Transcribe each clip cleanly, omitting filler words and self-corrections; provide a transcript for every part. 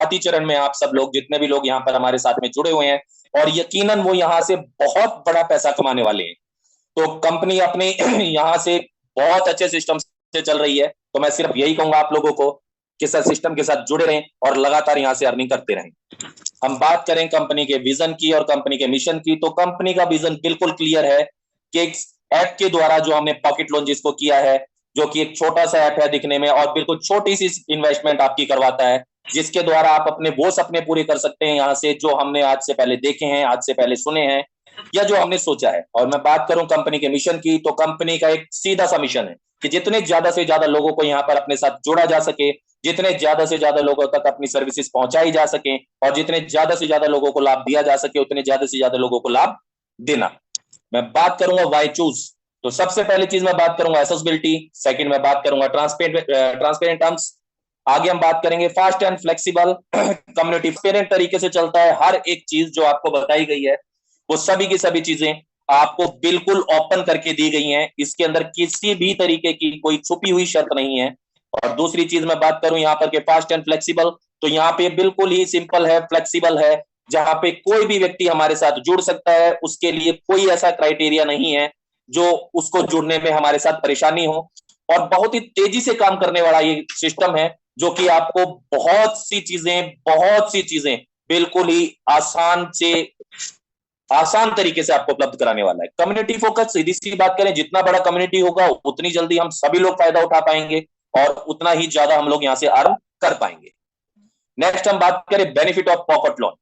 शुरुआती चरण में आप सब लोग जितने भी लोग यहाँ पर हमारे साथ में जुड़े हुए हैं, और यकीनन वो यहाँ से बहुत बड़ा पैसा कमाने वाले हैं। तो कंपनी अपने यहाँ से बहुत अच्छे सिस्टम से चल रही है। तो मैं सिर्फ यही कहूंगा आप लोगों को कि सर सिस्टम के साथ जुड़े रहें और लगातार यहाँ से अर्निंग करते रहें। हम बात करें कंपनी के विजन की और कंपनी के मिशन की, तो कंपनी का विजन बिल्कुल क्लियर है कि एक ऐप के द्वारा जो हमने पॉकेट लोन जिसको किया है, जो कि एक छोटा सा ऐप है दिखने में और बिल्कुल छोटी सी इन्वेस्टमेंट आपकी करवाता है, जिसके द्वारा आप अपने वो सपने पूरे कर सकते हैं यहाँ से जो हमने आज से पहले देखे हैं, आज से पहले सुने हैं, या जो हमने सोचा है। और मैं बात करूं कंपनी के मिशन की, तो कंपनी का एक सीधा सा मिशन है कि जितने ज्यादा से ज्यादा लोगों को यहाँ पर अपने साथ जोड़ा जा सके, जितने ज्यादा से ज्यादा लोगों तक अपनी सर्विसेज पहुंचाई जा सके, और जितने ज्यादा से ज्यादा लोगों को लाभ दिया जा सके, उतने ज्यादा से ज्यादा लोगों को लाभ देना। मैं बात करूंगा वाई चूज, तो सबसे पहली चीज मैं बात करूंगा एसेसिबिलिटी, सेकंड मैं बात करूंगा ट्रांसपेरेंट टर्म्स, आगे हम बात करेंगे fast and flexible community, transparent तरीके से चलता है। हर एक चीज जो आपको बताई गई है वो सभी की सभी चीजें आपको बिल्कुल ओपन करके दी गई हैं, इसके अंदर किसी भी तरीके की कोई छुपी हुई शर्त नहीं है। और दूसरी चीज मैं बात करूं यहाँ पर के फास्ट एंड फ्लेक्सिबल, तो यहाँ पे बिल्कुल ही सिंपल है, फ्लेक्सिबल है, जहां पे कोई भी व्यक्ति हमारे साथ जुड़ सकता है, उसके लिए कोई ऐसा क्राइटेरिया नहीं है जो उसको जुड़ने में हमारे साथ परेशानी हो। और बहुत ही तेजी से काम करने वाला ये सिस्टम है, जो कि आपको बहुत सी चीजें बिल्कुल ही आसान तरीके से आपको उपलब्ध कराने वाला है। कम्युनिटी फोकस, सीधी सी बात करें, जितना बड़ा कम्युनिटी होगा उतनी जल्दी हम सभी लोग फायदा उठा पाएंगे और उतना ही ज्यादा हम लोग यहां से अर्न कर पाएंगे। नेक्स्ट हम बात करें बेनिफिट ऑफ पॉकेट लोन,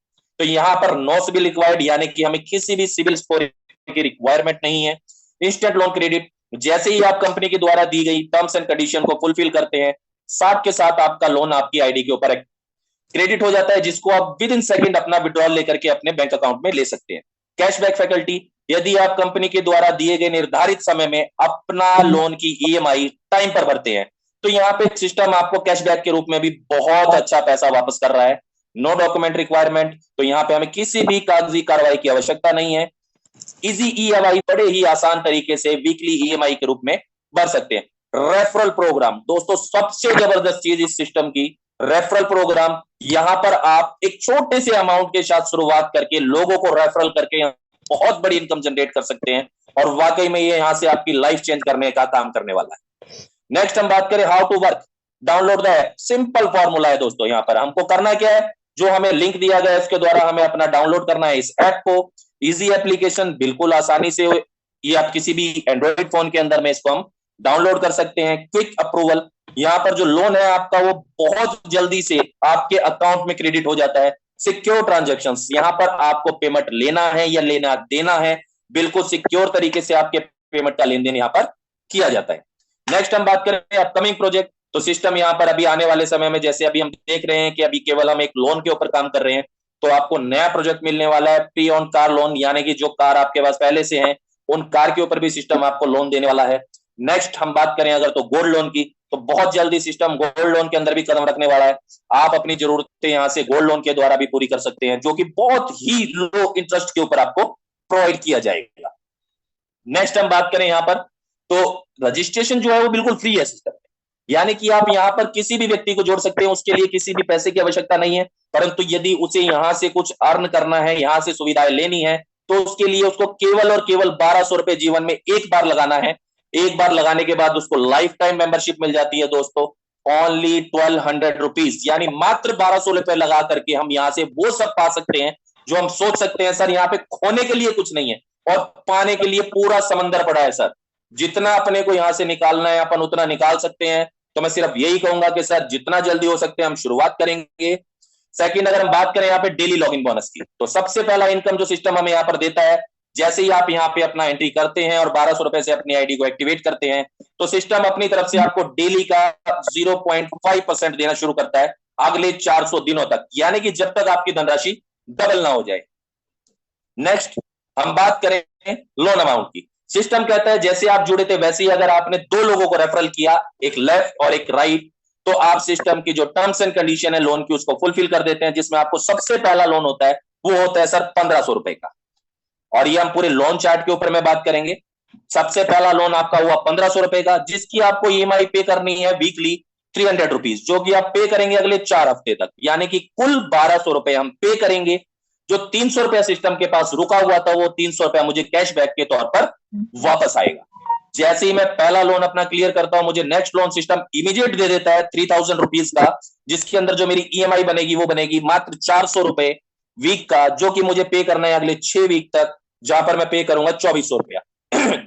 तो यहां पर नो सिविल रिक्वायर्ड, यानी कि हमें किसी भी सिविल स्कोर की रिक्वायरमेंट नहीं है। इंस्टेंट लोन क्रेडिट, जैसे ही आप कंपनी के द्वारा दी गई टर्म्स एंड कंडीशन को फुलफिल करते हैं, साथ के साथ आपका लोन आपकी आईडी के ऊपर क्रेडिट हो जाता है, जिसको आप विद इन सेकंड अपना विड्रॉल लेकर के अपने बैंक अकाउंट में ले सकते हैं। कैशबैक फैकल्टी, यदि आप कंपनी के द्वारा दिए गए निर्धारित समय में अपना लोन की ईएमआई टाइम पर भरते हैं, तो यहाँ पे सिस्टम आपको कैशबैक के रूप में भी बहुत अच्छा पैसा वापस कर रहा है। नो डॉक्यूमेंट रिक्वायरमेंट, तो यहाँ पे हमें किसी भी कागजी कार्रवाई की आवश्यकता नहीं है। इजी ईएमआई, बड़े ही आसान तरीके से वीकली ईएमआई के रूप में भर सकते हैं। रेफरल प्रोग्राम, दोस्तों सबसे जबरदस्त चीज इस सिस्टम की रेफरल प्रोग्राम, यहां पर आप एक छोटे से अमाउंट के साथ शुरुआत करके लोगों को रेफरल करके बहुत बड़ी इनकम जनरेट कर सकते हैं, और वाकई में ये यहां से आपकी लाइफ चेंज करने का काम करने वाला है। नेक्स्ट हम बात करें how to work, download the app, simple formula है दोस्तों। यहां पर हमको करना क्या है, जो हमें लिंक दिया गया है उसके द्वारा हमें अपना डाउनलोड करना है इस ऐप को। इजी एप्लीकेशन, बिल्कुल आसानी से ये आप किसी भी एंड्रॉइड फोन के अंदर में इसको हम डाउनलोड कर सकते हैं। क्विक अप्रूवल, यहाँ पर जो लोन है आपका वो बहुत जल्दी से आपके अकाउंट में क्रेडिट हो जाता है। सिक्योर ट्रांजैक्शंस, यहाँ पर आपको पेमेंट लेना है या लेना देना है, बिल्कुल सिक्योर तरीके से आपके पेमेंट का लेन देन यहाँ पर किया जाता है। नेक्स्ट हम बात करें अपकमिंग प्रोजेक्ट, तो सिस्टम यहाँ पर अभी आने वाले समय में, जैसे अभी हम देख रहे हैं कि अभी केवल हम एक लोन के ऊपर काम कर रहे हैं, तो आपको नया प्रोजेक्ट मिलने वाला है प्री ऑन कार लोन, यानी कि जो कार आपके पास पहले से है उन कार के ऊपर भी सिस्टम आपको लोन देने वाला है। नेक्स्ट हम बात करें अगर तो गोल्ड लोन की, तो बहुत जल्दी सिस्टम गोल्ड लोन के अंदर भी कदम रखने वाला है। आप अपनी जरूरतें यहां से गोल्ड लोन के द्वारा भी पूरी कर सकते हैं, जो कि बहुत ही लो इंटरेस्ट के ऊपर आपको प्रोवाइड किया जाएगा। नेक्स्ट हम बात करें यहां पर, तो रजिस्ट्रेशन जो है वो बिल्कुल फ्री है सिस्टम में, यानी कि आप यहां पर किसी भी व्यक्ति को जोड़ सकते हैं, उसके लिए किसी भी पैसे की आवश्यकता नहीं है। परंतु यदि उसे यहां से कुछ अर्न करना है, यहां से सुविधाएं लेनी है, तो उसके लिए उसको केवल और केवल 1200 रुपए जीवन में एक बार लगाना है। एक बार लगाने के बाद उसको लाइफ टाइम मेंबरशिप मिल जाती है दोस्तों, ओनली 1200 रुपीज, यानी मात्र 1200 रुपए लगा करके हम यहां से वो सब पा सकते हैं जो हम सोच सकते हैं। सर यहाँ पे खोने के लिए कुछ नहीं है और पाने के लिए पूरा समंदर पड़ा है सर, जितना अपने को यहां से निकालना है अपन उतना निकाल सकते हैं। तो मैं सिर्फ यही कहूंगा कि सर जितना जल्दी हो सकते हैं हम शुरुआत करेंगे। सेकंड, अगर हम बात करें यहाँ पे डेली लॉगिन बोनस की, तो सबसे पहला इनकम जो सिस्टम हमें यहाँ पर देता है, जैसे ही आप यहाँ पे अपना एंट्री करते हैं और 1200 रुपए से अपनी आईडी को एक्टिवेट करते हैं, तो सिस्टम अपनी तरफ से आपको डेली का 0.5% देना शुरू करता है अगले 400 दिनों तक, यानी कि जब तक आपकी धनराशि डबल ना हो जाए। नेक्स्ट हम बात करें लोन अमाउंट की, सिस्टम कहता है जैसे आप जुड़े थे वैसे ही अगर आपने 2 लोगों को रेफरल किया, एक लेफ्ट और एक राइट, तो आप सिस्टम की जो टर्म्स एंड कंडीशन है लोन की उसको फुलफिल कर देते हैं, जिसमें आपको सबसे पहला लोन होता है वो होता है सर 1500 रुपए का। और ये हम पूरे लोन चार्ट के ऊपर में बात करेंगे। सबसे पहला लोन आपका हुआ 1500 रुपए का, जिसकी आपको ईएमआई पे करनी है वीकली ₹300, जो कि आप पे करेंगे अगले 4 हफ्ते तक, यानी कि कुल ₹1200 हम पे करेंगे। जो ₹300 सिस्टम के पास रुका हुआ था, वो ₹300 मुझे कैशबैक के तौर पर वापस आएगा। जैसे ही मैं पहला लोन अपना क्लियर करता हूं, मुझे नेक्स्ट लोन सिस्टम इमीडिएट दे देता है ₹3000 का, जिसके अंदर जो मेरी ईएमआई बनेगी वो बनेगी मात्र ₹400 वीक का, जो कि मुझे पे करना है अगले 6 वीक तक, जहां पर मैं पे करूंगा ₹2400।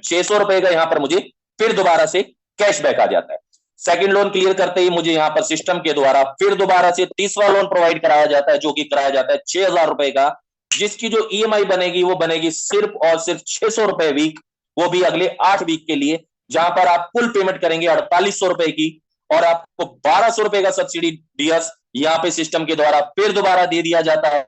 ₹600 का यहां पर मुझे फिर दोबारा से कैशबैक आ जाता है। सेकंड लोन क्लियर करते ही मुझे यहां पर सिस्टम के द्वारा फिर दोबारा से तीसरा लोन प्रोवाइड कराया जाता है, जो कि कराया जाता है ₹6000 का, जिसकी जो ईएमआई बनेगी वो बनेगी सिर्फ और सिर्फ ₹600 वीक, वो भी अगले 8 वीक के लिए, जहां पर आप कुल पेमेंट करेंगे ₹4800 की, और आपको ₹1200 का सब्सिडी डीएस यहाँ पे सिस्टम के द्वारा फिर दोबारा दे दिया जाता है।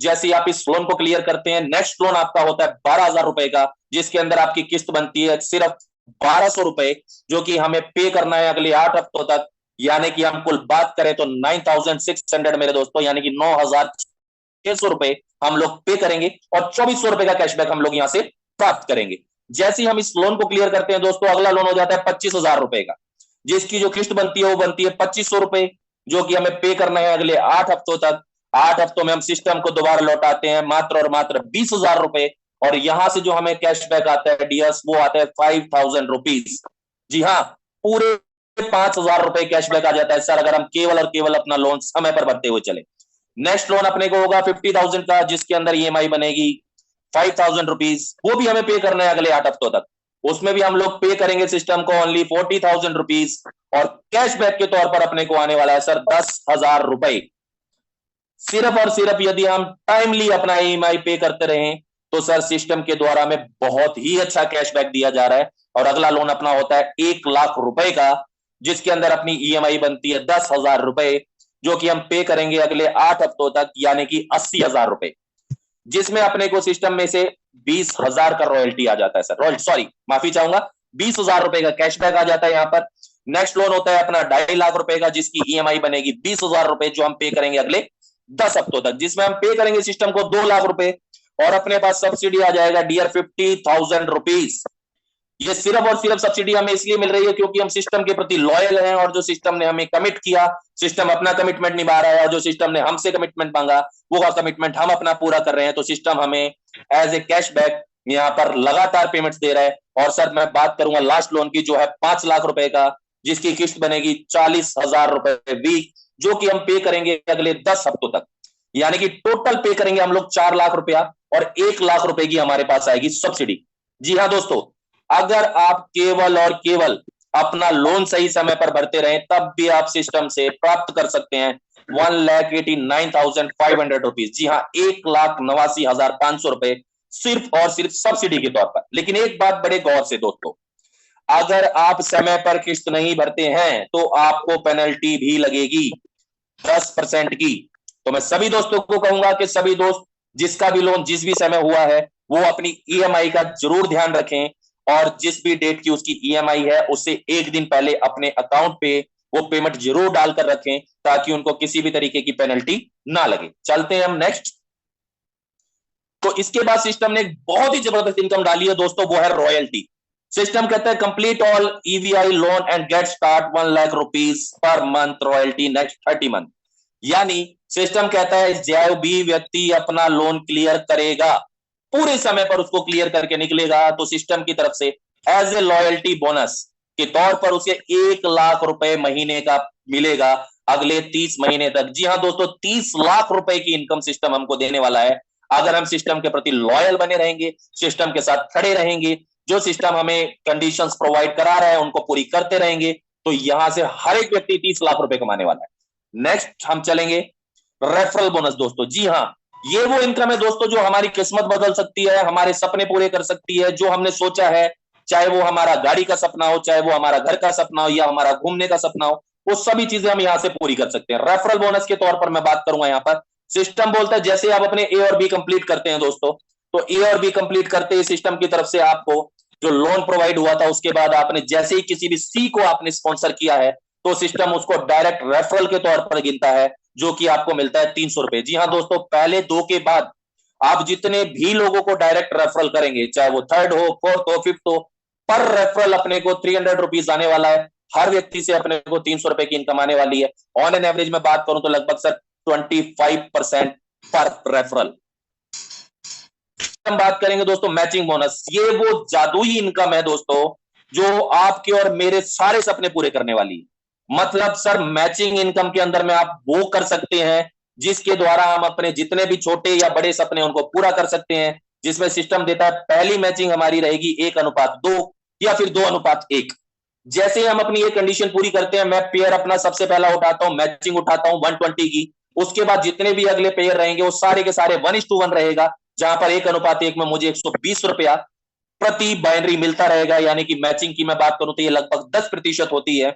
जैसे ही आप इस लोन को क्लियर करते हैं, नेक्स्ट लोन आपका होता है ₹12000 का, जिसके अंदर आपकी किस्त बनती है सिर्फ ₹1200, जो कि हमें पे करना है अगले 8 हफ्तों तक, यानी कि हम कुल बात करें तो 9600 मेरे दोस्तों, यानी कि ₹9600 हम लोग पे करेंगे, और ₹2400 का कैशबैक हम लोग यहां से प्राप्त करेंगे। जैसे ही हम इस लोन को क्लियर करते हैं दोस्तों, अगला लोन हो जाता है ₹25000 का, जिसकी जो किस्त बनती है वो बनती है ₹2500, जो कि हमें पे करना है अगले 8 हफ्तों तक। 8 हफ्तों में हम सिस्टम को दोबारा लौटाते हैं मात्र और मात्र ₹20000, और यहां से जो हमें कैशबैक आता है डीएस, वो आता है ₹5000। जी हाँ, पूरे ₹5000 कैशबैक आ जाता है सर, अगर हम केवल और केवल अपना लोन समय पर भरते हुए चले। नेक्स्ट लोन अपने को होगा 50,000 का, जिसके अंदर ईएमआई बनेगी ₹5000, वो भी हमें पे करना है अगले 8 हफ्तों तक। उसमें भी हम लोग पे करेंगे सिस्टम को ओनली ₹40,000, और कैशबैक के तौर पर अपने को आने वाला है सर ₹10,000। सिर्फ और सिर्फ यदि हम टाइमली अपना ईएमआई पे करते रहें, तो सर सिस्टम के द्वारा हमें बहुत ही अच्छा कैशबैक दिया जा रहा है। और अगला लोन अपना होता है ₹1,00,000 का, जिसके अंदर अपनी ईएमआई बनती है ₹10,000, जो कि हम पे करेंगे अगले 8 हफ्तों तक, यानी कि ₹80,000, जिसमें अपने को सिस्टम में से 20,000 का रॉयल्टी आ जाता है सर, रॉयल्टी सॉरी माफी चाहूंगा, ₹20,000 का कैशबैक आ जाता है यहाँ पर। नेक्स्ट लोन होता है अपना ₹2.5 लाख का, जिसकी ईएमआई बनेगी ₹20,000, जो हम पे करेंगे अगले 10 हफ्तों तक, जिसमें हम पे करेंगे सिस्टम को ₹2 लाख, और अपने पास सब्सिडी आ जाएगा डियर ₹50,000। ये सिर्फ और सिर्फ सब्सिडी हमें इसलिए मिल रही है क्योंकि हम सिस्टम के प्रति लॉयल हैं, और जो सिस्टम ने हमें कमिट किया, सिस्टम अपना कमिटमेंट निभा रहा है, और जो सिस्टम ने हमसे कमिटमेंट मांगा, वो कमिटमेंट हम अपना पूरा कर रहे हैं। तो सिस्टम हमें एज ए कैशबैक यहाँ पर लगातार पेमेंट्स दे रहा है। और सर मैं बात करूंगा लास्ट लोन की, जो है ₹5 लाख का, जिसकी किस्त बनेगी ₹40,000 वीक, जो कि हम पे करेंगे अगले 10 हफ्तों तक, यानी कि टोटल पे करेंगे हम लोग ₹4 लाख, और ₹1 लाख की हमारे पास आएगी सब्सिडी। जी हाँ दोस्तों, अगर आप केवल और केवल अपना लोन सही समय पर भरते रहें, तब भी आप सिस्टम से प्राप्त कर सकते हैं ₹1,89,500। जी हाँ, ₹1,89,500 सिर्फ और सिर्फ सब्सिडी के तौर पर। लेकिन एक बात बड़े गौर से दोस्तों, अगर आप समय पर किस्त नहीं भरते हैं तो आपको पेनल्टी भी लगेगी 10% की। तो मैं सभी दोस्तों को कहूंगा कि सभी दोस्त जिसका भी लोन जिस भी समय हुआ है, वो अपनी ईएमआई का जरूर ध्यान रखें, और जिस भी डेट की उसकी ईएमआई है, उससे एक दिन पहले अपने अकाउंट पे वो पेमेंट जरूर डालकर रखें, ताकि उनको किसी भी तरीके की पेनल्टी ना लगे। चलते हैं हम नेक्स्ट। तो इसके बाद सिस्टम ने एक बहुत ही जबरदस्त इनकम डाली है दोस्तों, वो है रॉयल्टी। सिस्टम कहता है complete all EVI loan and get start ₹1,00,000 पर मंथ रॉयल्टी नेक्स्ट 30 मंथ। यानी सिस्टम कहता है जो भी व्यक्ति अपना लोन क्लियर करेगा, पूरे समय पर उसको क्लियर करके निकलेगा, तो सिस्टम की तरफ से एज ए लॉयल्टी बोनस के तौर पर उसे ₹1,00,000 महीने का मिलेगा अगले 30 महीने तक। जी हाँ दोस्तों, ₹30,00,000 की इनकम सिस्टम हमको देने वाला है, अगर हम सिस्टम के प्रति लॉयल बने रहेंगे, सिस्टम के साथ खड़े रहेंगे, जो सिस्टम हमें कंडीशंस प्रोवाइड करा रहा है उनको पूरी करते रहेंगे, तो यहां से हर एक व्यक्ति ₹30,00,000 कमाने वाला है। नेक्स्ट हम चलेंगे रेफरल बोनस दोस्तों। जी हाँ, ये वो इनकम है दोस्तों जो हमारी किस्मत बदल सकती है, हमारे सपने पूरे कर सकती है। जो हमने सोचा है, चाहे वो हमारा गाड़ी का सपना हो, चाहे वो हमारा घर का सपना हो, या हमारा घूमने का सपना हो, वो सभी चीजें हम यहां से पूरी कर सकते हैं। रेफरल बोनस के तौर पर मैं बात करूंगा यहाँ पर, सिस्टम बोलता है जैसे आप अपने ए और बी कंप्लीट करते हैं दोस्तों, तो ए और बी कंप्लीट करते ही सिस्टम की तरफ से आपको जो लोन प्रोवाइड हुआ था, उसके बाद आपने जैसे ही किसी भी सी को आपने स्पॉन्सर किया है, तो सिस्टम उसको डायरेक्ट रेफरल के तौर पर गिनता है, जो कि आपको मिलता है ₹300। जी हाँ दोस्तों, पहले 2 के बाद आप जितने भी लोगों को डायरेक्ट रेफरल करेंगे, चाहे वो थर्ड हो, फोर्थ हो, फिफ्थ हो, पर रेफरल अपने को ₹300 आने वाला है। हर व्यक्ति से अपने को 300 रुपए की इनकम आने वाली है। ऑन एन एवरेज में बात करूं तो लगभग सर 25% पर रेफरल। हम बात करेंगे दोस्तों मैचिंग बोनस। ये वो जादुई इनकम है दोस्तों जो आपके और मेरे सारे सपने पूरे करने वाली है। मतलब सर मैचिंग इनकम के अंदर में आप वो कर सकते हैं जिसके द्वारा हम अपने जितने भी छोटे या बड़े सपने उनको पूरा कर सकते हैं, जिसमें सिस्टम देता है पहली मैचिंग हमारी रहेगी 1:2 या फिर 2:1। जैसे हम अपनी ये कंडीशन पूरी करते हैं, मैं पेयर अपना सबसे पहला उठाता हूं, मैचिंग उठाता हूं 120 की। उसके बाद जितने भी अगले पेयर रहेंगे वो सारे के सारे 1:1 रहेगा, जहां पर 1:1 में मुझे 120 रुपया प्रति बाइनरी मिलता रहेगा। यानी कि मैचिंग की मैं बात करूं तो ये लगभग 10% होती है।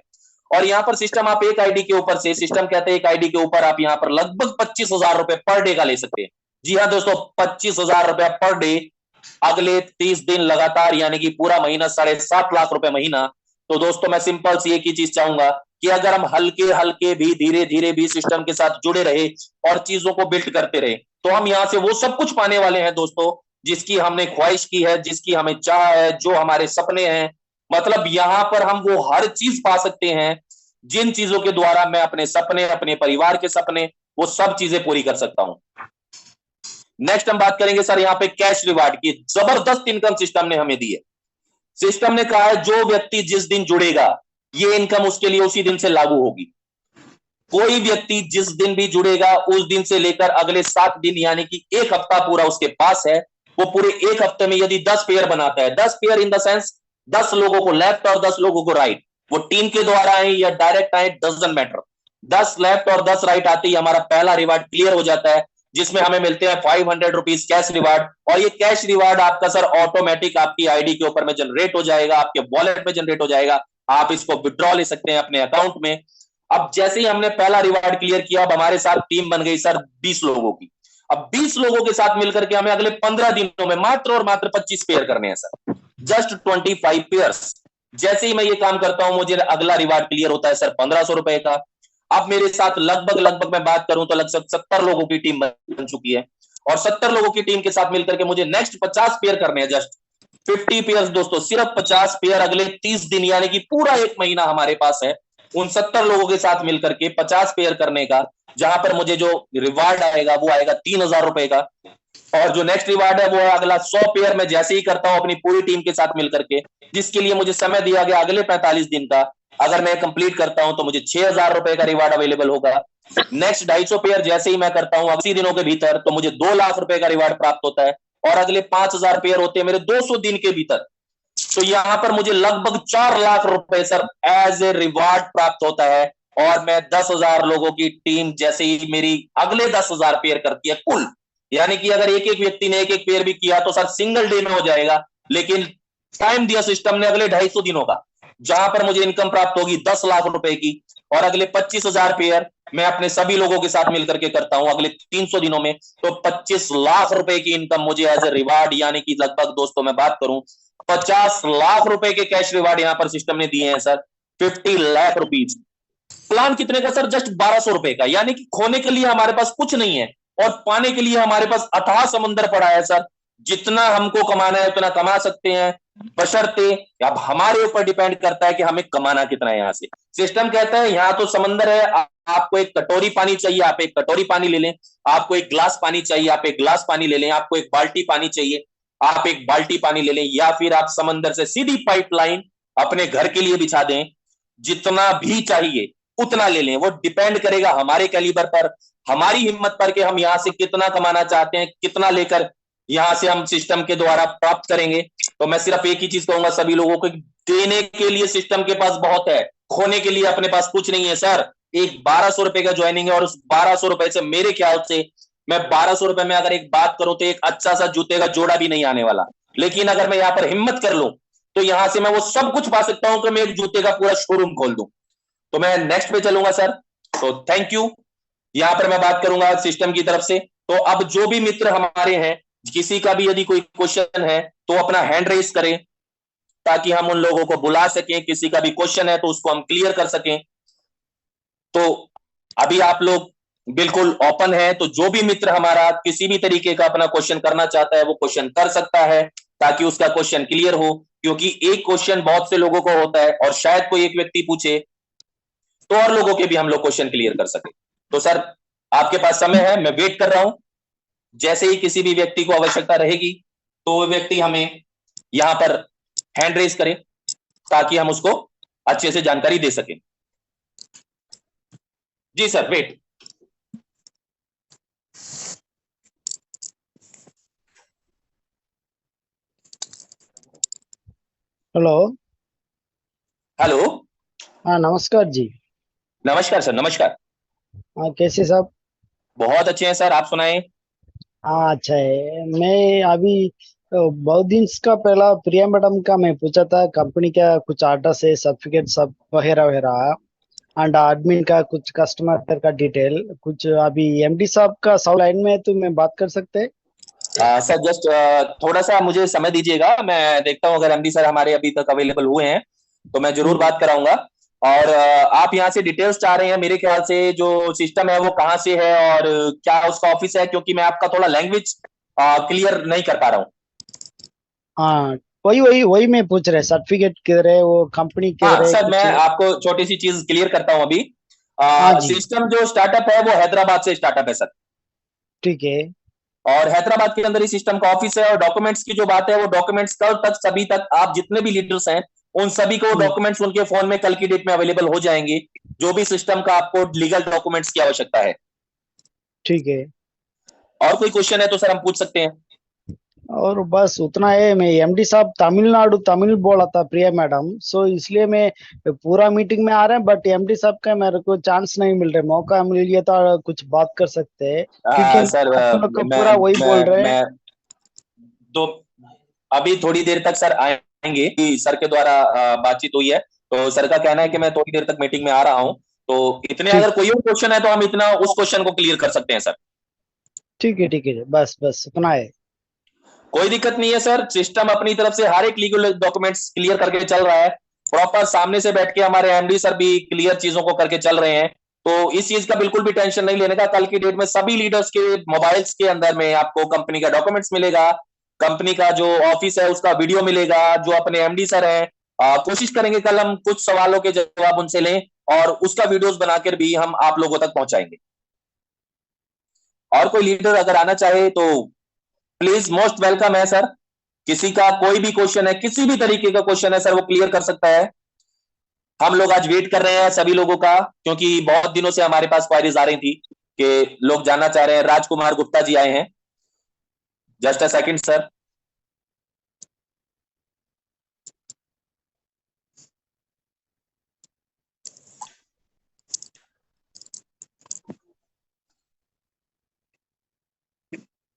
और यहां पर सिस्टम आप एक आईडी के ऊपर से, सिस्टम कहते हैं एक आईडी के ऊपर आप यहां पर लगभग 25,000 रुपए पर डे का ले सकते हैं। जी हाँ दोस्तों, 25,000 रुपया पर डे अगले 30 दिन लगातार, यानी कि पूरा महीना 7.5 लाख रुपए महीना। तो दोस्तों मैं सिंपल सी एक ही चीज चाहूंगा कि अगर हम हल्के हल्के भी धीरे धीरे भी सिस्टम के साथ जुड़े रहे और चीजों को बिल्ड करते रहे तो हम यहां से वो सब कुछ पाने वाले हैं दोस्तों जिसकी हमने ख्वाहिश की है, जिसकी हमें चाह है, जो हमारे सपने हैं। मतलब यहां पर हम वो हर चीज पा सकते हैं जिन चीजों के द्वारा मैं अपने सपने, अपने परिवार के सपने, वो सब चीजें पूरी कर सकता हूं। नेक्स्ट हम बात करेंगे सर यहाँ पे कैश रिवार्ड की। जबरदस्त इनकम सिस्टम ने हमें दी है। सिस्टम ने कहा है जो व्यक्ति जिस दिन जुड़ेगा ये इनकम उसके लिए उसी दिन से लागू होगी। कोई व्यक्ति जिस दिन भी जुड़ेगा उस दिन से लेकर अगले 7 दिन यानी कि एक हफ्ता पूरा उसके पास है। वो पूरे एक हफ्ते में यदि 10 पेयर बनाता है, 10 पेयर इन द सेंस 10 लोगों को लेफ्ट और 10 लोगों को राइट, वो टीम के द्वारा आए या डायरेक्ट आए डजंट मैटर, 10 लेफ्ट और 10 राइट आते ही हमारा पहला रिवार्ड क्लियर हो जाता है, जिसमें हमें मिलते हैं 500 रुपीज कैश रिवार्ड। और ये कैश रिवार्ड आपका सर ऑटोमेटिक आपकी आईडी के ऊपर में जनरेट हो जाएगा, आपके वॉलेट में जनरेट हो जाएगा। आप इसको विड्रॉ ले सकते हैं अपने अकाउंट में। अब जैसे ही हमने पहला रिवार्ड क्लियर किया, अब हमारे साथ टीम बन गई सर 20 लोगों की। अब 20 लोगों के साथ मिलकर के हमें अगले 15 दिनों में मात्र और मात्र 25 पेयर करने हैं सर, जस्ट 25 पेयर्स। जैसे ही मैं ये काम करता हूं मुझे अगला रिवार्ड क्लियर होता है सर 1500 रुपए का। अब मेरे साथ लगभग मैं बात करूं तो लगभग 70 लोगों की टीम बन चुकी है और 70 लोगों की टीम के साथ मिलकर के मुझे नेक्स्ट 50 पेयर करने हैं, जस्ट 50 पेयर दोस्तों, सिर्फ 50 पेयर अगले 30 दिन यानी कि पूरा एक महीना हमारे पास है उन 70 लोगों के साथ मिलकर के 50 पेयर करने का, जहां पर मुझे जो रिवार्ड आएगा वो आएगा 3,000 रुपए का। और जो नेक्स्ट रिवार्ड है वो है अगला 100 पेयर मैं जैसे ही करता हूं अपनी पूरी टीम के साथ मिलकर के, जिसके लिए मुझे समय दिया गया अगले 45 दिन का। अगर मैं कंप्लीट करता हूं तो मुझे 6,000 रुपए का रिवार्ड अवेलेबल होगा। नेक्स्ट 250 पेयर जैसे ही मैं करता हूं 80 दिनों के भीतर तो मुझे 2 लाख रुपए का रिवार्ड प्राप्त होता है। और अगले 5,000 पेयर होते हैं मेरे 200 दिन के भीतर, तो यहां पर मुझे लगभग 4 लाख रुपए सर एज ए रिवार्ड प्राप्त होता है। और मैं 10,000 लोगों की टीम जैसे ही मेरी अगले 10,000 पेयर करती है कुल, यानी कि अगर एक एक व्यक्ति ने एक एक पेयर भी किया तो सर सिंगल डे में हो जाएगा, लेकिन टाइम दिया सिस्टम ने अगले 250 दिनों का, जहां पर मुझे इनकम प्राप्त होगी 10 लाख रुपए की। और अगले 25,000 पेयर मैं अपने सभी लोगों के साथ मिलकर के करता हूं अगले 300 दिनों में, तो 25 लाख रुपए की इनकम मुझे एज ए रिवार्ड, यानी कि लगभग दोस्तों मैं बात करूं 50 लाख रुपए के कैश रिवार्ड यहां पर सिस्टम ने दिए हैं सर, 50 लाख रुपीज। प्लान कितने का सर? जस्ट 1,200 रुपए का, यानी कि खोने के लिए हमारे पास कुछ नहीं है और पाने के लिए हमारे पास अथाह समंदर पड़ा है सर। जितना हमको कमाना है उतना कमा सकते हैं, बशर्ते अब हमारे ऊपर डिपेंड करता है कि हमें कमाना कितना है। यहां से सिस्टम कहता है यहां तो समंदर है, आपको एक कटोरी पानी चाहिए आप एक कटोरी पानी ले लें, आपको एक गिलास पानी चाहिए आप एक गिलास पानी ले लें, आपको एक बाल्टी पानी चाहिए आप एक बाल्टी पानी ले लें, या फिर आप समंदर से सीधी पाइपलाइन अपने घर के लिए बिछा दें। जितना भी चाहिए उतना ले लें, वो डिपेंड करेगा हमारे कैलिबर पर, हमारी हिम्मत पर कि हम यहां से कितना कमाना चाहते हैं, कितना लेकर यहां से हम सिस्टम के द्वारा प्राप्त करेंगे। तो मैं सिर्फ एक ही चीज कहूंगा सभी लोगों को, देने के लिए सिस्टम के पास बहुत है, खोने के लिए अपने पास कुछ नहीं है सर। एक 1,200 रुपए का ज्वाइनिंग है और उस 1,200 रुपए से मेरे ख्याल से मैं 1,200 रुपए में अगर एक बात करूं तो एक अच्छा सा जूते का जोड़ा भी नहीं आने वाला। लेकिन अगर मैं यहां पर हिम्मत कर लूं तो यहां से मैं वो सब कुछ पा सकता हूं कि मैं एक जूते का पूरा शोरूम खोल दूं। तो मैं नेक्स्ट पे चलूंगा सर। तो थैंक यू। यहां पर मैं बात करूंगा सिस्टम की तरफ से। तो अब जो भी मित्र हमारे हैं, किसी का भी यदि कोई क्वेश्चन है तो अपना हैंड रेस करें ताकि हम उन लोगों को बुला सकें। किसी का भी क्वेश्चन है तो उसको हम क्लियर कर सकें। तो अभी आप लोग बिल्कुल ओपन है, तो जो भी मित्र हमारा किसी भी तरीके का अपना क्वेश्चन करना चाहता है वो क्वेश्चन कर सकता है ताकि उसका क्वेश्चन क्लियर हो। क्योंकि एक क्वेश्चन बहुत से लोगों को होता है और शायद कोई एक व्यक्ति पूछे तो और लोगों के भी हम लोग क्वेश्चन क्लियर कर सके। तो सर आपके पास समय है, मैं वेट कर रहा हूं। जैसे ही किसी भी व्यक्ति को आवश्यकता रहेगी तो वो व्यक्ति हमें यहां पर हैंड रेज करे ताकि हम उसको अच्छे से जानकारी दे सकें। जी सर, वेट। हेलो। हेलो। हाँ, नमस्कार जी। नमस्कार सर, नमस्कार। हाँ, कैसे सब? बहुत अच्छे हैं सर, आप सुनाएं। हाँ, अच्छा है। मैं अभी बहुत दिन का पहला प्रिया मैडम का मैं पूछा था, कंपनी का कुछ आर्डर से सर्टिफिकेट सब वगैरह वगैरह, एंड एडमिन का कुछ कस्टमर का डिटेल कुछ। अभी एमडी साहब का साउथ लाइन में है, तो मैं बात कर सकते हैं? सर जस्ट थोड़ा सा मुझे समय दीजिएगा, मैं देखता हूं अगर एमडी सर हमारे अभी तक अवेलेबल हुए हैं तो मैं जरूर हम्म। बात कराऊंगा। और आप यहाँ से डिटेल्स चाह रहे हैं, मेरे ख्याल से जो सिस्टम है वो कहाँ से है और क्या उसका ऑफिस है, क्योंकि मैं आपका थोड़ा लैंग्वेज क्लियर नहीं कर पा रहा हूँ। हाँ, वही वही वही मैं पूछ रहा, सर्टिफिकेट किधर है, वो कंपनी किधर हाँ है सर, मैं कुछ? आपको छोटी सी चीज क्लियर करता हूँ अभी। हाँ जी। सिस्टम जो स्टार्टअप है वो हैदराबाद से स्टार्टअप है सर। ठीक है। और हैदराबाद के अंदर ही सिस्टम का ऑफिस है। और डॉक्यूमेंट्स की जो बात है वो डॉक्यूमेंट्स कल तक सभी तक आप जितने भी लीडर्स हैं उन सभी को हम्म। डॉक्यूमेंट्स उनके फोन में कल की डेट में अवेलेबल हो जाएंगे, जो भी सिस्टम का आपको लीगल डॉक्यूमेंट्स की आवश्यकता है। ठीक है। और कोई क्वेश्चन है तो सर हम पूछ सकते हैं। और बस उतना है। मैं एमडी साहब तमिलनाडु तमिल बोला था प्रिया मैडम, सो इसलिए मैं पूरा मीटिंग में आ रहे हैं, बट एमडी साहब का मेरे को चांस नहीं मिल रहा, मौका मिल गया तो कुछ बात कर सकते हैं। क्योंकि सर आप लोग को मैं पूरा वही बोल रहे हैं। मैं तो अभी थोड़ी देर तक सर आएंगे कि सर के द्वारा बातचीत हुई है, तो सर का कहना है कि मैं थोड़ी देर तक मीटिंग में आ रहा हूं। तो इतने ठीक। अगर कोई और क्वेश्चन है तो हम इतना उस क्वेश्चन को क्लियर कर सकते हैं सर। ठीक है, ठीक है, बस बस उतना है। कोई दिक्कत नहीं है सर, सिस्टम अपनी तरफ से हर एक लीगल डॉक्यूमेंट्स क्लियर करके चल रहा है। प्रॉपर सामने से बैठ के हमारे एमडी सर भी क्लियर चीजों को करके चल रहे हैं। तो इस चीज का बिल्कुल भी टेंशन नहीं लेने का। कल की डेट में सभी लीडर्स के मोबाइल्स के अंदर में आपको कंपनी का डॉक्यूमेंट्स मिलेगा, कंपनी का जो ऑफिस है उसका वीडियो मिलेगा। जो अपने एमडी सर हैं, कोशिश करेंगे कल हम कुछ सवालों के जवाब उनसे लें और उसका वीडियोस बनाकर भी हम आप लोगों तक पहुंचाएंगे। और कोई लीडर अगर आना चाहे तो प्लीज मोस्ट वेलकम है सर। किसी का कोई भी क्वेश्चन है, किसी भी तरीके का क्वेश्चन है सर, वो क्लियर कर सकता है। हम लोग आज वेट कर रहे हैं सभी लोगों का, क्योंकि बहुत दिनों से हमारे पास क्वारीज आ रही थी कि लोग जानना चाह रहे हैं। राजकुमार गुप्ता जी आए हैं। Just a second sir.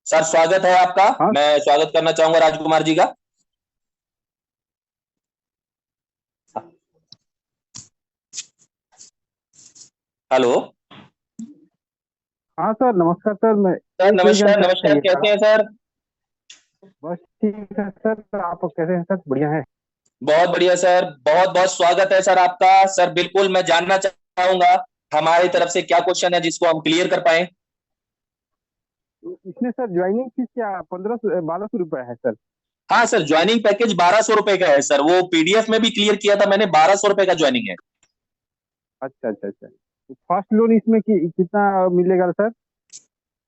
Sir स्वागत है आपका। हाँ। मैं स्वागत करना चाहूंगा राजकुमार जी का। हेलो हाँ सर, नमस्कार सर। मैं सर, एक यही नमस्कार जानकारी नमस्कार, चाहिए कैसे था। हैं सर? बस ठीक है सर, आप कैसे हैं सर? बढ़िया है। बहुत बढ़िया सर, बहुत बहुत स्वागत है सर आपका। सर बिल्कुल, मैं जानना चाहूंगा हमारी तरफ से क्या क्वेश्चन है जिसको हम क्लियर कर पाए। इसमें सर ज्वाइनिंग फीस क्या 1200 रुपए है सर? हाँ सर, ज्वाइनिंग पैकेज 1200 रुपए का है सर। वो पीडीएफ में भी क्लियर किया था मैंने, 1200 रुपए का ज्वाइनिंग है। अच्छा अच्छा अच्छा। तो फर्स्ट लोन इसमें कितना मिलेगा सर?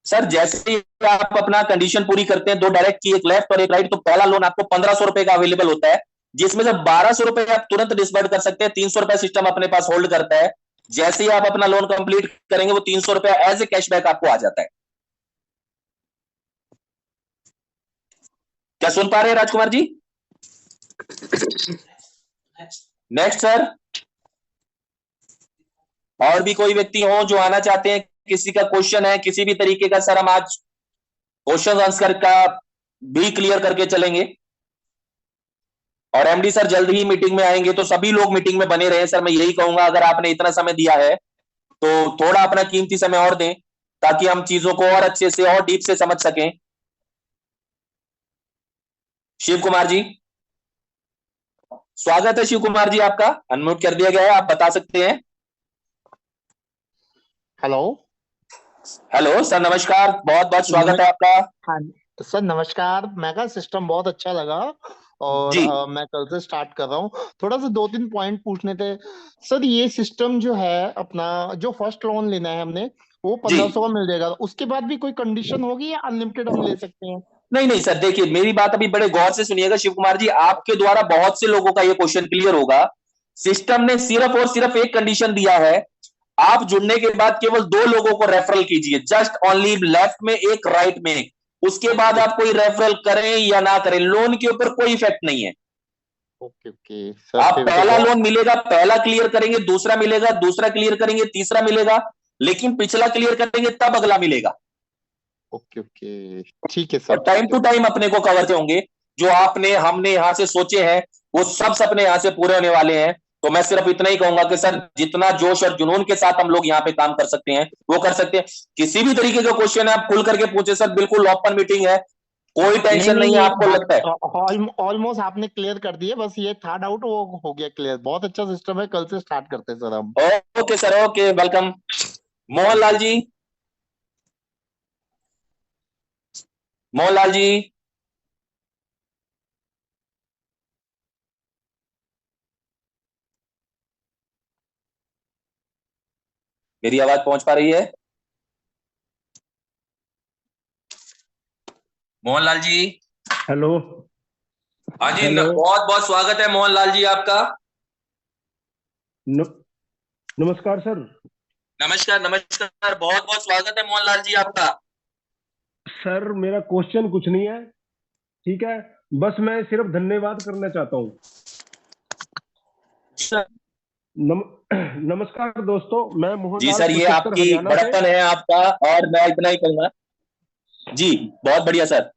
सर जैसे ही आप अपना कंडीशन पूरी करते हैं, दो डायरेक्ट की, एक लेफ्ट और एक राइट, तो पहला लोन आपको 1500 रुपए का अवेलेबल होता है, जिसमें से 1200 रुपए आप तुरंत डिसबर्ड कर सकते हैं। 300 रुपए सिस्टम अपने पास होल्ड करता है। जैसे ही आप अपना लोन कंप्लीट करेंगे वो 300 रुपया एज ए कैशबैक आपको आ जाता है। क्या सुन पा रहे हैं राजकुमार जी? Next sir. और भी कोई व्यक्ति हो जो आना चाहते हैं, किसी का क्वेश्चन है किसी भी तरीके का, सर हम आज क्वेश्चन आंसर का भी क्लियर करके चलेंगे। और एमडी सर जल्द ही मीटिंग में आएंगे, तो सभी लोग मीटिंग में बने रहे सर। मैं यही कहूंगा, अगर आपने इतना समय दिया है तो थोड़ा अपना कीमती समय और दें, ताकि हम चीजों को और अच्छे से और डीप से समझ सकें। शिव कुमार जी, स्वागत है शिव कुमार जी आपका। अनम्यूट कर दिया गया है, आप बता सकते हैं। हेलो। हेलो सर, नमस्कार, बहुत बहुत स्वागत नमस् है आपका। हाँ सर, नमस्कार। मेगा सिस्टम बहुत अच्छा लगा और जी मैं कल से स्टार्ट कर रहा हूँ। थोड़ा सा 2-3 पॉइंट पूछने थे सर। ये सिस्टम जो है अपना, जो फर्स्ट लोन लेना है हमने, वो जी 1500 का मिल जाएगा। उसके बाद भी कोई कंडीशन होगी या अनलिमिटेड हम ले सकते हैं? नहीं नहीं सर, देखिए मेरी बात अभी बड़े गौर से सुनिएगा शिव कुमार जी, आपके द्वारा बहुत से लोगों का ये क्वेश्चन क्लियर होगा। सिस्टम ने सिर्फ और सिर्फ एक कंडीशन दिया है, आप जुड़ने के बाद केवल 2 लोगों को रेफरल कीजिए, जस्ट ओनली, लेफ्ट में एक राइट में एक। उसके बाद आप कोई रेफरल करें या ना करें, लोन के ऊपर कोई इफेक्ट नहीं है। ओके ओके सर, आप फिर तो पहला बहुत लोन मिलेगा, पहला क्लियर करेंगे, दूसरा मिलेगा, दूसरा क्लियर करेंगे, तीसरा मिलेगा, लेकिन पिछला क्लियर करेंगे तब अगला मिलेगा। ओके ओके, ठीक है सर, और टाइम ठीक है। टू टाइम अपने को कवर होंगे, जो आपने हमने यहां से सोचे हैं वो सब सपने यहां से पूरे होने वाले हैं। तो मैं सिर्फ इतना ही कहूंगा कि सर जितना जोश और जुनून के साथ हम लोग यहाँ पे काम कर सकते हैं वो कर सकते हैं। किसी भी तरीके का क्वेश्चन है आप खुल करके पूछे सर, बिल्कुल ओपन मीटिंग है, कोई नहीं टेंशन नहीं है। आपको लगता है ऑलमोस्ट आपने क्लियर कर दिया, बस ये था डाउट, वो हो गया क्लियर। बहुत अच्छा सिस्टम है, कल से स्टार्ट करते हैं सर हम। Okay sir, okay, welcome. Mohanlal ji, Mohanlal ji, मेरी आवाज पहुंच पा रही है? मोहनलाल जी, हेलो। हाँ जी, हेलो। बहुत बहुत स्वागत है मोहनलाल जी आपका। नमस्कार सर। नमस्कार नमस्कार, बहुत बहुत स्वागत है मोहनलाल जी आपका। सर मेरा क्वेश्चन कुछ नहीं है, ठीक है, बस मैं सिर्फ धन्यवाद करना चाहता हूँ। नमस्कार दोस्तों, मैं जी मोहनलाल सर, ये कुरुक्षेत्र आपकी हरियाणा से। बड़प्पन है आपका, और मैं इतना ही कहूंगा। जी बहुत बढ़िया सर।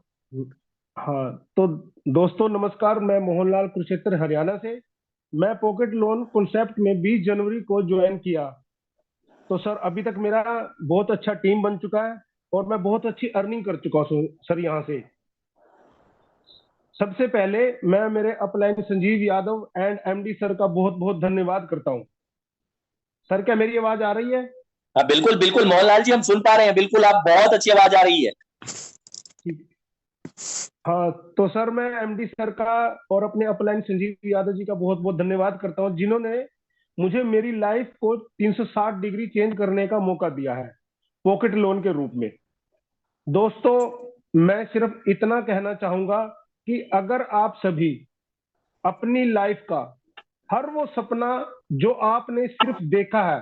हाँ तो दोस्तों नमस्कार, मैं मोहनलाल कुरुक्षेत्र हरियाणा से। मैं पॉकेट लोन कॉन्सेप्ट में 20 जनवरी को ज्वाइन किया। तो सर अभी तक मेरा बहुत अच्छा टीम बन चुका है और मैं बहुत अच्छी अर्निंग कर चुका हूँ सर यहाँ से। सबसे पहले मैं मेरे upline Sanjeev Yadav and MD sir का बहुत बहुत धन्यवाद करता हूँ। सर क्या मेरी आवाज आ रही है? हाँ बिल्कुल बिल्कुल मोहनलाल जी, हम सुन पा रहे हैं, बिल्कुल आप, बहुत अच्छी आवाज आ रही है। हाँ तो सर मैं एमडी सर का और अपने अपलाइन संजीव यादव जी का बहुत बहुत धन्यवाद करता हूँ, जिन्होंने मुझे मेरी लाइफ को 360 डिग्री चेंज करने का मौका दिया है पॉकेट लोन के रूप में। दोस्तों मैं सिर्फ इतना कहना चाहूंगा कि अगर आप सभी अपनी लाइफ का हर वो सपना जो आपने सिर्फ देखा है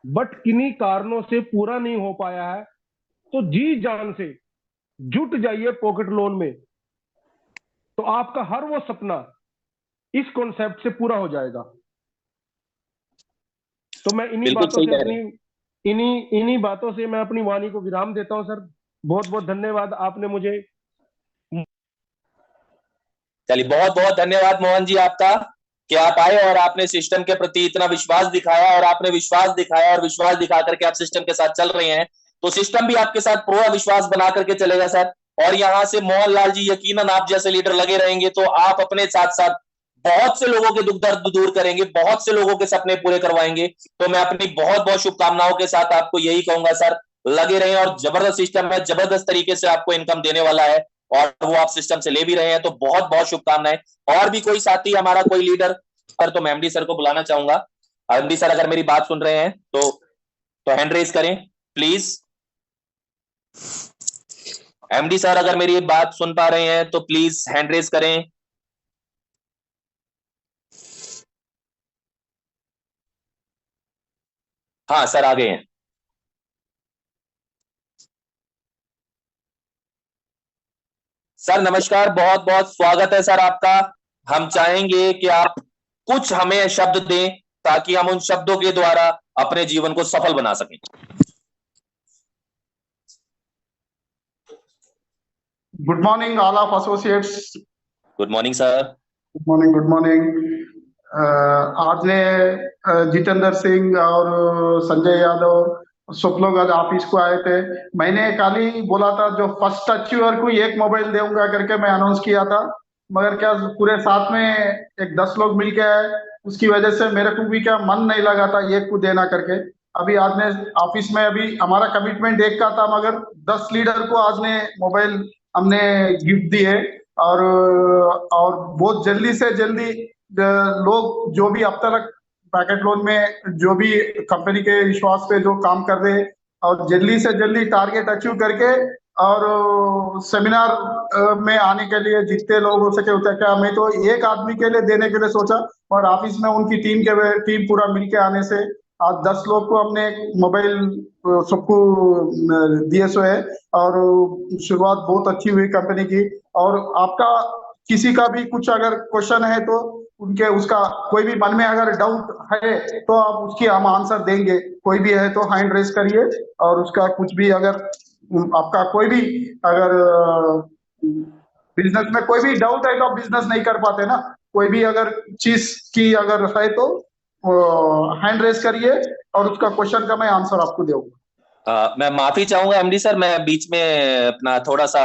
बट किन्हीं कारणों से पूरा नहीं हो पाया है, तो जी जान से जुट जाइए पॉकेट लोन में, तो आपका हर वो सपना इस कॉन्सेप्ट से पूरा हो जाएगा। तो मैं इन्हीं बिल्कुल बातों सही से कह रहे हैं। इन्हीं बातों से मैं अपनी वाणी को विराम देता हूं सर। बहुत बहुत धन्यवाद आपने मुझे। चलिए बहुत बहुत धन्यवाद मोहन जी आपका, कि आप आए और आपने सिस्टम के प्रति इतना विश्वास दिखाया, और आपने विश्वास दिखाया और विश्वास दिखा करके आप सिस्टम के साथ चल रहे हैं, तो सिस्टम भी आपके साथ पूरा विश्वास बना करके चलेगा सर। और यहां से मोहनलाल जी यकीनन आप जैसे लीडर लगे रहेंगे तो आप अपने साथ साथ बहुत से लोगों के दुख दर्द दूर करेंगे, बहुत से लोगों के सपने पूरे करवाएंगे। तो मैं अपनी बहुत बहुत शुभकामनाओं के साथ आपको यही कहूंगा सर, लगे रहें, और जबरदस्त सिस्टम है, जबरदस्त तरीके से आपको इनकम देने वाला है, और वो आप सिस्टम से ले भी रहे हैं, तो बहुत बहुत शुभकामनाएं। और भी कोई साथी हमारा, कोई लीडर पर, तो मैं एमडी सर को बुलाना चाहूंगा। एमडी सर अगर मेरी बात सुन रहे हैं तो हैंड रेज करें प्लीज। एमडी सर अगर मेरी बात सुन पा रहे हैं तो प्लीज हैंड रेज करें। हाँ सर आ गए हैं। सर नमस्कार, बहुत बहुत स्वागत है सर आपका। हम चाहेंगे कि आप कुछ हमें शब्द दें ताकि हम उन शब्दों के द्वारा अपने जीवन को सफल बना सकें। Good morning, all of associates. Good morning sir. Good morning, good morning. आज ने जितेंद्र सिंह और संजय यादव सब लोग आज ऑफिस को आए थे। मैंने कल ही बोला था जो फर्स्ट अचीवर को एक मोबाइल दूंगा करके मैं अनाउंस किया था, मगर क्या पूरे साथ में एक 10 लोग मिल के आए, उसकी वजह से मेरे को भी क्या मन नहीं लगा था एक को देना करके। अभी आज ने ऑफिस में, अभी हमारा कमिटमेंट एक का था, मगर 10 लीडर को आज ने मोबाइल हमने गिफ्ट दिए। और बहुत जल्दी से जल्दी लोग जो भी अब तक पैकेट लोन में जो भी कंपनी के विश्वास पे जो काम कर रहे हैं और जल्दी से जल्दी टारगेट अचीव करके और सेमिनार में आने के लिए जितने लोग हो सके उतना, क्या मैं तो एक आदमी के लिए देने के लिए सोचा और ऑफिस में उनकी टीम पूरा मिलके आने से आज 10 लोग को हमने मोबाइल सबको दिए सो है और शुरुआत बहुत अच्छी हुई कंपनी की। और आपका किसी का भी कुछ अगर क्वेश्चन है तो उनके उसका कोई भी मन में अगर डाउट है तो आप उसकी हम आंसर देंगे, कोई भी है तो हैंड रेस करिए और उसका कुछ भी अगर आपका कोई भी अगर बिजनेस में कोई भी डाउट है तो आप बिजनेस नहीं कर पाते ना, कोई भी अगर चीज की अगर है तो हैंड रेस करिए और उसका क्वेश्चन का मैं आंसर आपको दूंगा। मैं माफी चाहूंगा एमडी सर, मैं बीच में अपना थोड़ा सा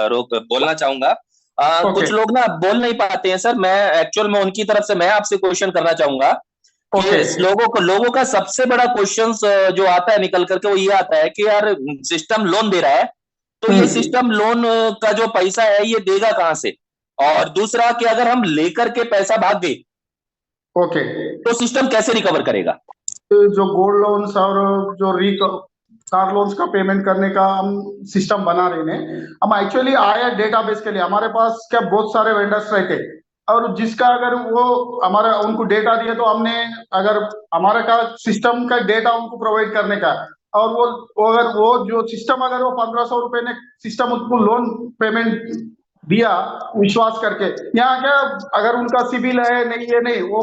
रोक बोलना चाहूंगा। कुछ लोग ना बोल नहीं पाते हैं सर, मैं एक्चुअल में उनकी तरफ से मैं आपसे क्वेश्चन करना चाहूंगा कि लोगों का सबसे बड़ा क्वेश्चन जो आता है निकल करके वो ये आता है कि यार सिस्टम लोन दे रहा है तो ये सिस्टम लोन का जो पैसा है ये देगा कहां से, और दूसरा कि अगर हम लेकर के पैसा भाग गए तो सिस्टम कैसे रिकवर करेगा। जो गोल्ड लोन्स और जो कार लोन्स का पेमेंट करने का हम सिस्टम बना रहे हैं, हम एक्चुअली आए डेटाबेस के लिए, हमारे पास क्या बहुत सारे वेंडर्स रहते और जिसका अगर वो हमारा उनको डेटा दिए तो हमने अगर हमारे का सिस्टम का डेटा उनको प्रोवाइड करने का और वो अगर वो जो सिस्टम अगर वो 1500 रुपए ने सिस्टम उसको लोन पेमेंट दिया विश्वास करके, यहाँ क्या अगर उनका सिविल है नहीं है नहीं वो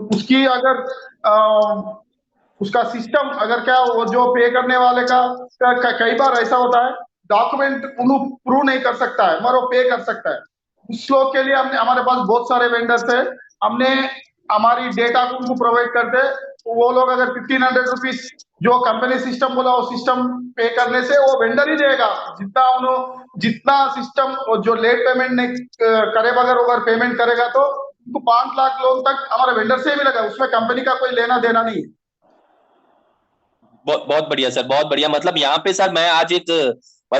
उसकी अगर उसका सिस्टम अगर क्या वो जो पे करने वाले का कई बार ऐसा होता है डॉक्यूमेंट उन्हें प्रूव नहीं कर सकता है मगर वो पे कर सकता है। उस लोग के लिए हमने हमारे पास बहुत सारे वेंडर्स है, हमने हमारी डेटा को उनको प्रोवाइड करते, वो लोग अगर 1500 रुपीज जो कंपनी सिस्टम बोला वो सिस्टम पे करने से वो वेंडर ही देगा, जितना सिस्टम जो लेट पेमेंट नहीं करे बगैर अगर पेमेंट करेगा तो उनको 5 लाख लोन तक हमारे वेंडर से ही मिलेगा, उसमें कंपनी का कोई लेना देना नहीं है। बहुत बढ़िया सर, बहुत बढ़िया। मतलब यहाँ पे सर मैं आज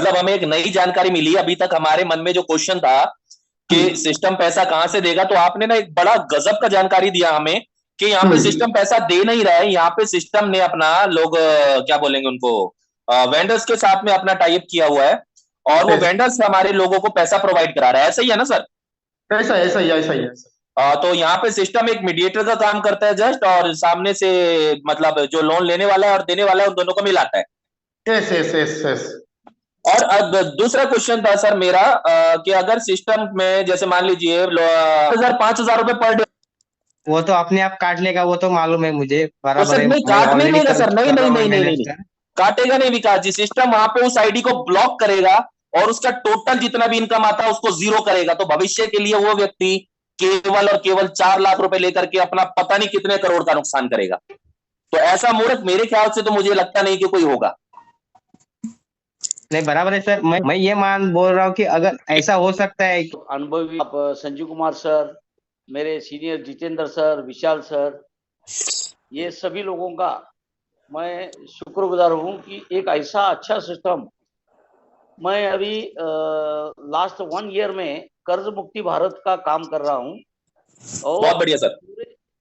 हमें एक नई जानकारी मिली। अभी तक हमारे मन में जो क्वेश्चन था कि सिस्टम पैसा कहां से देगा, तो आपने ना एक बड़ा गजब का जानकारी दिया हमें कि यहाँ पे सिस्टम पैसा दे नहीं रहा है, यहाँ पे सिस्टम ने अपना लोग क्या बोलेंगे उनको वेंडर्स के साथ में अपना टाइप किया हुआ है और वो वेंडर्स हमारे लोगों को पैसा प्रोवाइड करा रहा है। ऐसा ही है ना सर? ऐसा ही। तो यहाँ पे सिस्टम एक मीडिएटर का काम करता है जस्ट, और सामने से मतलब जो लोन लेने वाला है और देने वाला है उन दोनों को मिलाता है। यस। और अब दूसरा क्वेश्चन था सर मेरा कि अगर सिस्टम में जैसे मान लीजिए 5,000 रुपए पर डे, वो तो अपने आप काट लेगा, वो तो मालूम है मुझे बराबर है। नहीं काटने नहीं सर, नहीं काटेगा नहीं विकास जी। सिस्टम वहां पे उस आईडी को ब्लॉक करेगा और उसका टोटल जितना भी इनकम आता है उसको जीरो करेगा। तो भविष्य के लिए वो व्यक्ति केवल और केवल 4 लाख रुपए लेकर के अपना पता नहीं कितने करोड़ का नुकसान करेगा। तो ऐसा मूर्ख मेरे ख्याल से तो मुझे लगता नहीं कि कोई होगा। नहीं बराबर है सर, मैं ये बोल रहा हूँ कि अगर ऐसा हो सकता है। अनुभवी आप संजीव कुमार सर, मेरे सीनियर जितेंद्र सर, विशाल सर, ये सभी लोगों का मैं शुक्रगुजार हूँ कि एक ऐसा अच्छा सिस्टम मैं अभी लास्ट 1 ईयर में कर्ज मुक्ति भारत का काम कर रहा हूँ। और बहुत बढ़िया सर।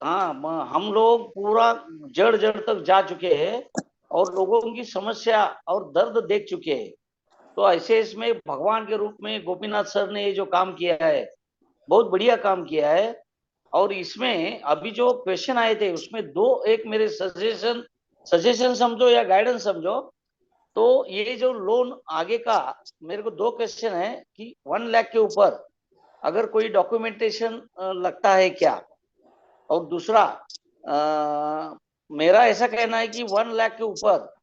हाँ, हम लोग पूरा जड़ तक जा चुके हैं और लोगों की समस्या और दर्द देख चुके हैं। तो ऐसे इसमें भगवान के रूप में गोपीनाथ सर ने ये जो काम किया है बहुत बढ़िया काम किया है। और इसमें अभी जो क्वेश्चन आए थे उसमें एक मेरे सजेशन समझो या गाइडेंस समझो, तो ये जो लोन आगे का मेरे को 2 क्वेश्चन है कि 1 लाख के ऊपर अगर कोई डॉक्यूमेंटेशन लगता है क्या, और दूसरा मेरा ऐसा कहना है कि 1 लाख के ऊपर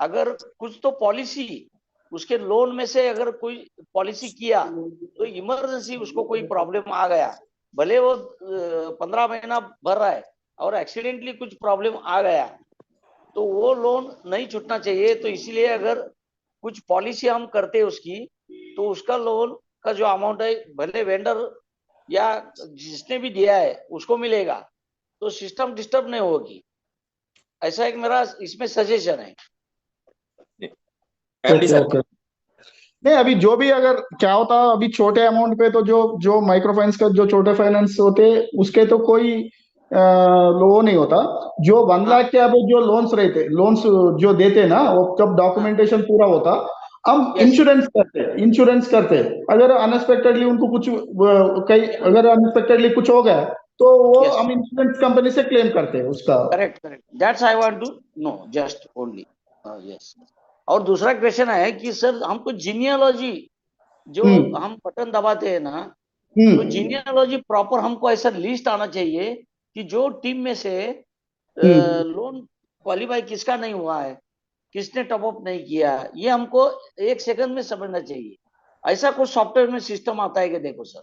अगर कुछ तो पॉलिसी उसके लोन में से अगर कोई पॉलिसी किया तो इमरजेंसी उसको कोई प्रॉब्लम आ गया, भले वो 15 महीना भर रहा है और एक्सीडेंटली कुछ प्रॉब्लम आ गया तो वो लोन नहीं छूटना चाहिए। तो इसीलिए अगर कुछ पॉलिसी हम करते हैं उसकी तो उसका लोन का जो अमाउंट है भले वेंडर या जिसने भी दिया है उसको मिलेगा, तो सिस्टम डिस्टर्ब नहीं होगी। ऐसा एक मेरा इसमें सजेशन है। नहीं, अभी जो भी अगर क्या होता, अभी छोटे अमाउंट पे तो जो जो माइक्रो फाइनेंस का जो छोटे फाइनेंस होते उसके तो कोई वो नहीं होता। जो 1 लाख के अभी जो लोन्स रहते, लोन्स जो देते ना, वो जब डॉक्यूमेंटेशन पूरा होता, हम इंश्योरेंस करते। अगर अनएक्सपेक्टेडली उनको कुछ कहीं अगर अनएक्सपेक्टेडली कुछ हो गया तो वो Yes. हम इंश्योरेंस कंपनी से क्लेम करते हैं उसका। Correct correct, that's I want to know just only. Yes. और दूसरा क्वेश्चन है कि सर हमको जीनियोलॉजी जो हम बटन दबाते हैं ना, तो जीनियोलॉजी प्रॉपर हमको ऐसा लिस्ट आना चाहिए कि जो टीम में से लोन क्वालिफाई किसका नहीं हुआ है, किसने टॉपअप नहीं किया, ये हमको 1 सेकंड में समझना चाहिए। ऐसा कुछ सॉफ्टवेयर में सिस्टम आता है कि देखो सर?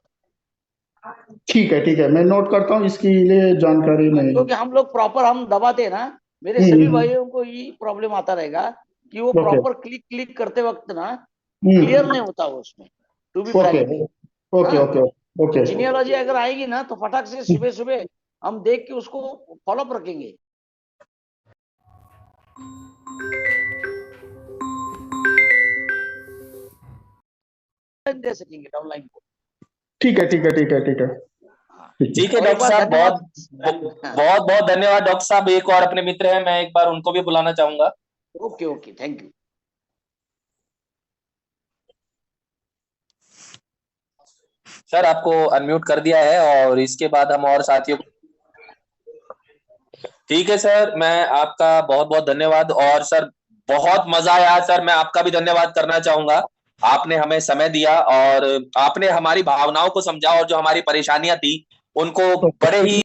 ठीक है, मैं नोट करता हूँ, इसके लिए जानकारी नहीं। क्योंकि हम लोग प्रॉपर हम दबाते हैं ना, मेरे सभी भाइयों को ये प्रॉब्लम आता रहेगा कि वो प्रॉपर क्लिक करते वक्त ना क्लियर नहीं होता वो उसमें, to be frank. Okay. Genealogy अगर आएगी ना तो फटाक से सुबह सुबह हम देख के उसको फॉलोअप रखेंगे। दे सकेंगे डाउनलाइन को। ठीक है। ठीक है डॉक्टर साहब, बहुत बहुत धन्यवाद डॉक्टर साहब। एक और अपने मित्र हैं, मैं एक बार उनको भी बुलाना चाहूंगा। Okay, thank you. सर आपको अनम्यूट कर दिया है और इसके बाद हम और साथियों को। ठीक है सर, मैं आपका बहुत बहुत धन्यवाद। और सर बहुत मजा आया सर, मैं आपका भी धन्यवाद करना चाहूंगा। आपने हमें समय दिया और आपने हमारी भावनाओं को समझा और जो हमारी परेशानियां थी उनको बड़े ही